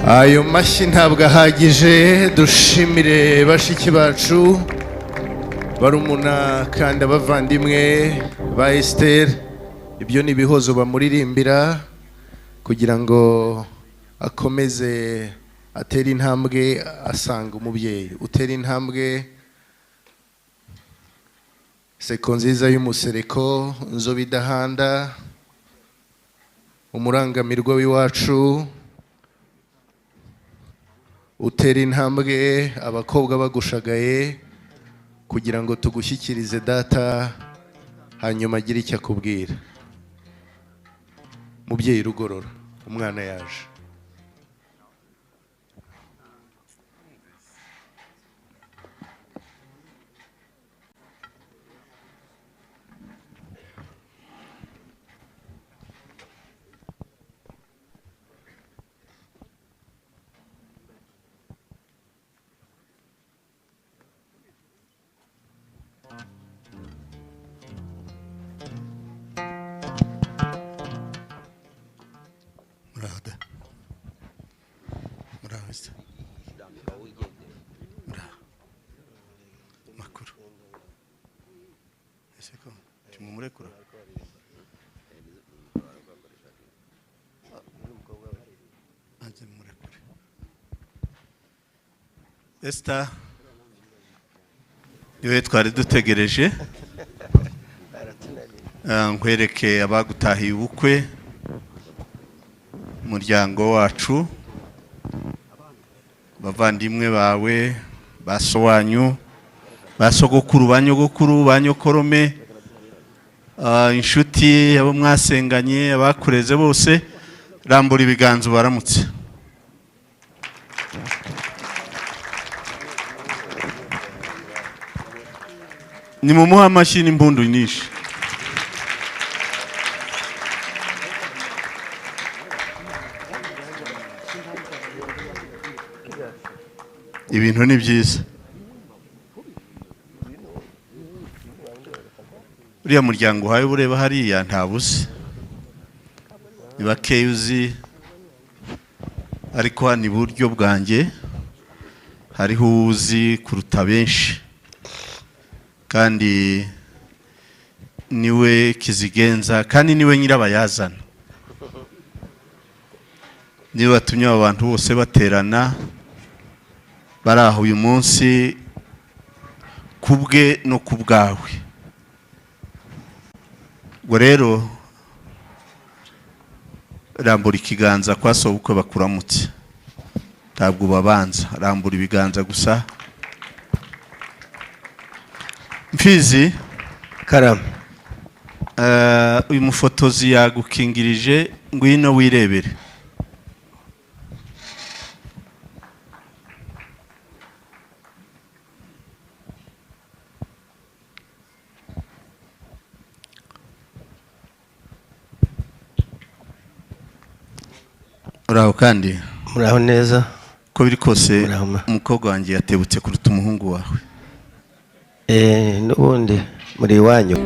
ayo mashyi ntabwo ahagije. Dushimire bashiki bacu barumuna kandi abavandimwe ba Esther. Ibyo ni ibihozo bamuririmbira kugira ngo akomeze atera intambwe asanga umubyeyi. Utera intambwe seko nziza y'umusereko, nzobe idahanda, umurangamirwa w'iwacu. Utera intambwe abakobwa bagushagaye kugira ngo tugushyikirize data, hanyuma agire icyo akubwira. Mubyeyi Rugorora, umwana yaje. Esther, niwe twari dutegereje. Nkwereke abagutahiye ubukwe, umuryango wacu, bavandimwe bawe, baso wanyu, basogokuru, banyogokuru, banyokorome, inshuti, abo mwasenganye, abakureze bose, rambura ibiganza baramutse. Ni mumuha amashyi n'impundu nyinshi. ibintu ni byiza. Uriya muryango uhaye ureba hariya ntabuze, ni bakeya uzi, ariko hano iburyo bwanjye hariho uzi kuruta benshi, kandi niwe kizigenza, kandi niwe nyirabayazana, niwe watumye aba bantu bose baterana bari aho uyu munsi kubwe no kubwawe. Ubwo rero rambura ikiganza kwa sobukwe bakuramutse, ntabwo babanza, rambura ibiganza gusa. Mfizi karama, uyu mufotozi yagukingirije, ngwino wirebere. Uraho kandi muraho neza. ko biri kose Muraho. umukobwa wanjye yatebutse kuruta umuhungu wawe. N'ubundi muri iwanyu.